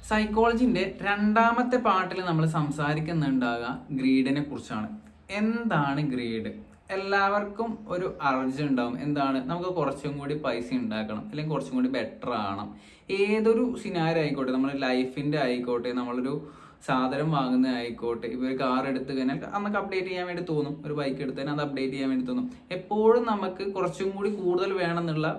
സൈക്കോളജിന്റെ രണ്ടാമത്തെ പാർട്ടിൽ നമ്മൾ സംസാരിക്കുന്നുണ്ടാകുക ഗ്രീഡിനെ കുറിച്ചാണ്. എന്താണ് ഗ്രീഡ്? എല്ലാവർക്കും ഒരു അർജ് ഉണ്ടാവും. എന്താണ്? നമുക്ക് കുറച്ചും കൂടി പൈസ ഉണ്ടാക്കണം, അല്ലെങ്കിൽ കുറച്ചും കൂടി ബെറ്റർ ആവണം. ഏതൊരു സിനാരി ആയിക്കോട്ടെ, നമ്മുടെ ലൈഫിന്റെ ആയിക്കോട്ടെ, നമ്മളൊരു സാധനം വാങ്ങുന്ന ആയിക്കോട്ടെ, ഇപ്പോൾ ഒരു കാർ എടുത്ത് കഴിഞ്ഞാൽ നമുക്ക് അപ്ഡേറ്റ് ചെയ്യാൻ വേണ്ടി തോന്നും, ഒരു ബൈക്ക് എടുത്ത് കഴിഞ്ഞാൽ അത് അപ്ഡേറ്റ് ചെയ്യാൻ വേണ്ടി തോന്നും. എപ്പോഴും നമുക്ക് കുറച്ചും കൂടി കൂടുതൽ വേണമെന്നുള്ള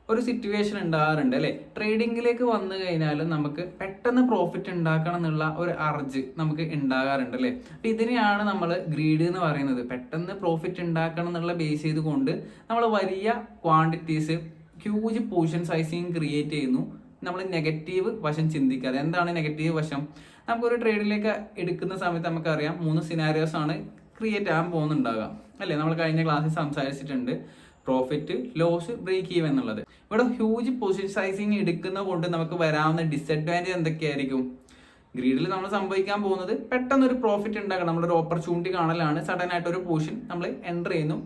ഒരു സിറ്റുവേഷൻ ഉണ്ടാകാറുണ്ട് അല്ലേ? ട്രേഡിങ്ങിലേക്ക് വന്നു കഴിഞ്ഞാൽ നമുക്ക് പെട്ടെന്ന് പ്രോഫിറ്റ് ഉണ്ടാക്കണം എന്നുള്ള ഒരു അർജ് നമുക്ക് ഉണ്ടാകാറുണ്ട് അല്ലേ? അപ്പൊ ഇതിനെയാണ് നമ്മൾ ഗ്രീഡ് എന്ന് പറയുന്നത്. പെട്ടെന്ന് പ്രോഫിറ്റ് ഉണ്ടാക്കണം എന്നുള്ള ബേസ് ചെയ്തുകൊണ്ട് നമ്മൾ വലിയ quantities, huge position sizing create ചെയ്യുന്നു. നമ്മൾ നെഗറ്റീവ് വശം ചിന്തിക്കാതെ. എന്താണ് നെഗറ്റീവ് വശം? നമുക്കൊരു ട്രേഡിലേക്ക് എടുക്കുന്ന സമയത്ത് നമുക്കറിയാം 3 സിനാരിയോസ് ആണ് ക്രിയേറ്റ് ആകാൻ പോകുന്നുണ്ടാകുക അല്ലേ? നമ്മൾ കഴിഞ്ഞ ക്ലാസ്സിൽ സംസാരിച്ചിട്ടുണ്ട് പ്രോഫിറ്റ്, ലോസ്, ബ്രേക്ക് ഈവൻ എന്നുള്ളത്. ഇവിടെ ഹ്യൂജ് പൊസിഷൻ സൈസിങ് എടുക്കുന്നത് കൊണ്ട് നമുക്ക് വരാവുന്ന ഡിസഡ്വാൻറ്റേജ് എന്തൊക്കെയായിരിക്കും? ഗ്രീഡിൽ നമ്മൾ സംഭവിക്കാൻ പോകുന്നത് പെട്ടെന്ന് ഒരു പ്രോഫിറ്റ് ഉണ്ടാക്കണം. നമ്മളൊരു ഓപ്പർച്യൂണിറ്റി കാണലാണ്, സഡൻ ആയിട്ട് ഒരു പൊസിഷൻ നമ്മൾ എൻ്റർ ചെയ്യുന്നു,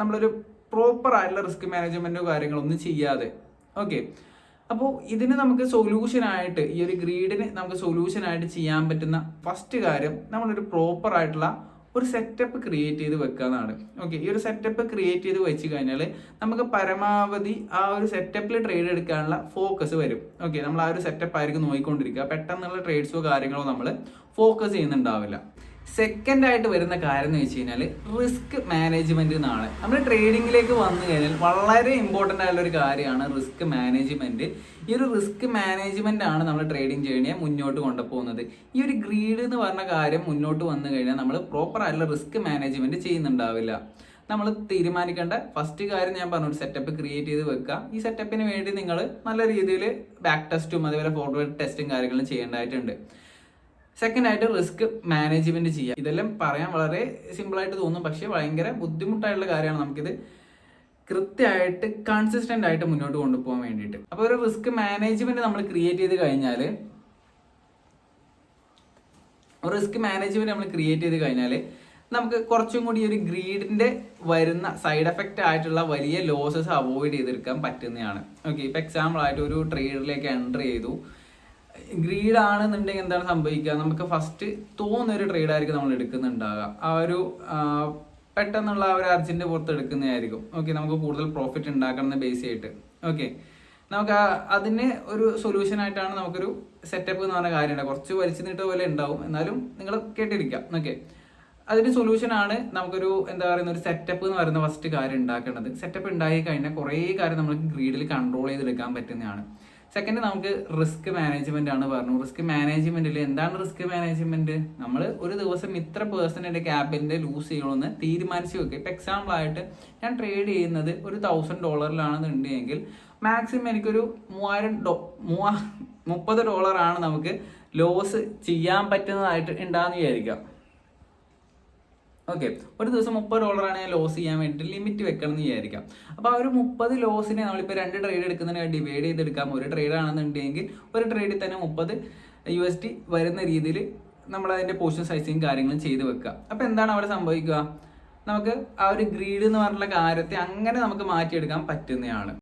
നമ്മളൊരു പ്രോപ്പർ ആയിട്ടുള്ള റിസ്ക് മാനേജ്മെന്റോ കാര്യങ്ങളൊന്നും ചെയ്യാതെ. ഓക്കെ, അപ്പോൾ ഇതിന് നമുക്ക് സൊല്യൂഷനായിട്ട്, ഈ ഒരു ഗ്രീഡിന് നമുക്ക് സൊല്യൂഷനായിട്ട് ചെയ്യാൻ പറ്റുന്ന ഫസ്റ്റ് കാര്യം നമ്മളൊരു പ്രോപ്പർ ആയിട്ടുള്ള ഒരു സെറ്റപ്പ് ക്രിയേറ്റ് ചെയ്ത് വെക്കാന്നാണ്. ഓക്കെ, ഈ ഒരു സെറ്റപ്പ് ക്രിയേറ്റ് ചെയ്ത് വെച്ച് കഴിഞ്ഞാൽ നമുക്ക് പരമാവധി ആ ഒരു സെറ്റപ്പിൽ ട്രേഡ് എടുക്കാനുള്ള ഫോക്കസ് വരും. ഓക്കെ, നമ്മൾ ആ ഒരു സെറ്റപ്പ് ആയിരിക്കും നോക്കിക്കൊണ്ടിരിക്കുക. പെട്ടെന്നുള്ള ട്രേഡ്സോ കാര്യങ്ങളോ നമ്മൾ ഫോക്കസ് ചെയ്യുന്നുണ്ടാവില്ല. സെക്കൻഡ് ആയിട്ട് വരുന്ന കാര്യം എന്ന് വെച്ച് കഴിഞ്ഞാൽ റിസ്ക് മാനേജ്മെന്റ് എന്നാണ്. നമ്മൾ ട്രേഡിങ്ങിലേക്ക് വന്നു കഴിഞ്ഞാൽ വളരെ ഇമ്പോർട്ടൻ്റ് ആയിട്ടുള്ള ഒരു കാര്യമാണ് റിസ്ക് മാനേജ്മെന്റ്. ഈ ഒരു റിസ്ക് മാനേജ്മെന്റ് ആണ് നമ്മൾ ട്രേഡിംഗ് ജേണിയെ മുന്നോട്ട് കൊണ്ടുപോകുന്നത്. ഈ ഒരു ഗ്രീഡ് എന്ന് പറഞ്ഞ കാര്യം മുന്നോട്ട് വന്നു കഴിഞ്ഞാൽ നമ്മൾ പ്രോപ്പർ ആയിട്ടുള്ള റിസ്ക് മാനേജ്മെന്റ് ചെയ്യുന്നുണ്ടാവില്ല. നമ്മൾ തീരുമാനിക്കേണ്ട ഫസ്റ്റ് കാര്യം ഞാൻ പറഞ്ഞു, ഒരു സെറ്റപ്പ് ക്രിയേറ്റ് ചെയ്ത് വെക്കുക. ഈ സെറ്റപ്പിന് വേണ്ടി നിങ്ങൾ നല്ല രീതിയിൽ ബാക്ക് ടെസ്റ്റും അതേപോലെ ഫോർവേഡ് ടെസ്റ്റും കാര്യങ്ങളും ചെയ്യേണ്ടതായിട്ടുണ്ട്. സെക്കൻഡ് ആയിട്ട് റിസ്ക് മാനേജ്മെന്റ് ചെയ്യുക. ഇതെല്ലാം പറയാൻ വളരെ സിമ്പിൾ ആയിട്ട് തോന്നും, പക്ഷേ ഭയങ്കര ബുദ്ധിമുട്ടായിട്ടുള്ള കാര്യമാണ് നമുക്കിത് കൃത്യമായിട്ട് കൺസിസ്റ്റന്റ് ആയിട്ട് മുന്നോട്ട് കൊണ്ടുപോകാൻ വേണ്ടിയിട്ട്. അപ്പോൾ ഒരു റിസ്ക് മാനേജ്മെന്റ് നമ്മൾ ക്രിയേറ്റ് ചെയ്ത് കഴിഞ്ഞാൽ നമുക്ക് കുറച്ചും കൂടി ഒരു ഗ്രീഡിന്റെ വരുന്ന സൈഡ് എഫക്റ്റ് ആയിട്ടുള്ള വലിയ ലോസസ് അവോയ്ഡ് ചെയ്തെടുക്കാൻ പറ്റുന്നതാണ്. ഓക്കെ, ഇപ്പൊ എക്സാമ്പിൾ ആയിട്ട് ഒരു ട്രേഡിലേക്ക് എൻ്റർ ചെയ്തു, ഗ്രീഡ് ആണെന്നുണ്ടെങ്കിൽ എന്താണ് സംഭവിക്കുക? നമുക്ക് ഫസ്റ്റ് തോന്നുന്നൊരു ട്രേഡായിരിക്കും നമ്മൾ എടുക്കുന്നുണ്ടാകുക. ആ ഒരു പെട്ടെന്നുള്ള ആ ഒരു അർജന്റ് പുറത്ത് എടുക്കുന്നതായിരിക്കും. ഓക്കെ, നമുക്ക് കൂടുതൽ പ്രോഫിറ്റ് ഉണ്ടാക്കണം എന്ന് ബേസ് ചെയ്തിട്ട്. ഓക്കെ, നമുക്ക് അതിന് ഒരു സൊല്യൂഷൻ ആയിട്ടാണ് നമുക്കൊരു സെറ്റപ്പ് എന്ന് പറഞ്ഞ കാര്യമുണ്ട്. കുറച്ച് വലിച്ചു നീട്ട പോലെ ഉണ്ടാവും, എന്നാലും നിങ്ങൾ കേട്ടിരിക്കാം. ഓക്കെ, അതിന് സൊല്യൂഷനാണ് നമുക്കൊരു എന്താ പറയുന്ന ഒരു സെറ്റപ്പ് എന്ന് പറയുന്ന ഫസ്റ്റ് കാര്യം ഉണ്ടാക്കേണ്ടത്. സെറ്റപ്പ് ഉണ്ടായി കഴിഞ്ഞാൽ കുറേ കാര്യം നമുക്ക് ഗ്രീഡിൽ കൺട്രോൾ ചെയ്തെടുക്കാൻ പറ്റുന്നതാണ്. സെക്കൻഡ് നമുക്ക് റിസ്ക് മാനേജ്മെന്റ് ആണ് പറഞ്ഞു. റിസ്ക് മാനേജ്മെന്റിൽ എന്താണ് റിസ്ക് മാനേജ്മെന്റ്? നമ്മൾ ഒരു ദിവസം ഇത്ര % ക്യാപിറ്റൽ ലൂസ് ചെയ്യണമെന്ന് തീരുമാനിച്ചു വെക്കുക. ഇപ്പൊ എക്സാമ്പിൾ ആയിട്ട് ഞാൻ ട്രേഡ് ചെയ്യുന്നത് ഒരു $1000 മാക്സിമം എനിക്കൊരു $3000 നമുക്ക് ലോസ് ചെയ്യാൻ പറ്റുന്നതായിട്ട് ഉണ്ടാകുന്ന വിചാരിക്കാം. ഓക്കെ, ഒരു ദിവസം $30 ഞാൻ ലോസ് ചെയ്യാൻ വേണ്ടിയിട്ട് ലിമിറ്റ് വെക്കണം എന്ന് വിചാരിക്കാം. അപ്പോൾ ആ ഒരു 30 ലോസിനെ നമ്മളിപ്പോൾ 2 ട്രേഡ് എടുക്കുന്നതിന് ഡിവൈഡ് ചെയ്തെടുക്കാം. ഒരു ട്രേഡ് ആണെന്നുണ്ടെങ്കിൽ ഒരു ട്രേഡിൽ തന്നെ $30 വരുന്ന രീതിയിൽ നമ്മൾ അതിൻ്റെ പൊസിഷൻ സൈസിങ് കാര്യങ്ങളും ചെയ്ത് വെക്കുക. അപ്പോൾ എന്താണ് അവിടെ സംഭവിക്കുക? നമുക്ക് ആ ഒരു ഗ്രീഡ് എന്ന് പറഞ്ഞുള്ള കാര്യത്തെ അങ്ങനെ നമുക്ക് മാറ്റിയെടുക്കാൻ പറ്റുന്നതാണ്.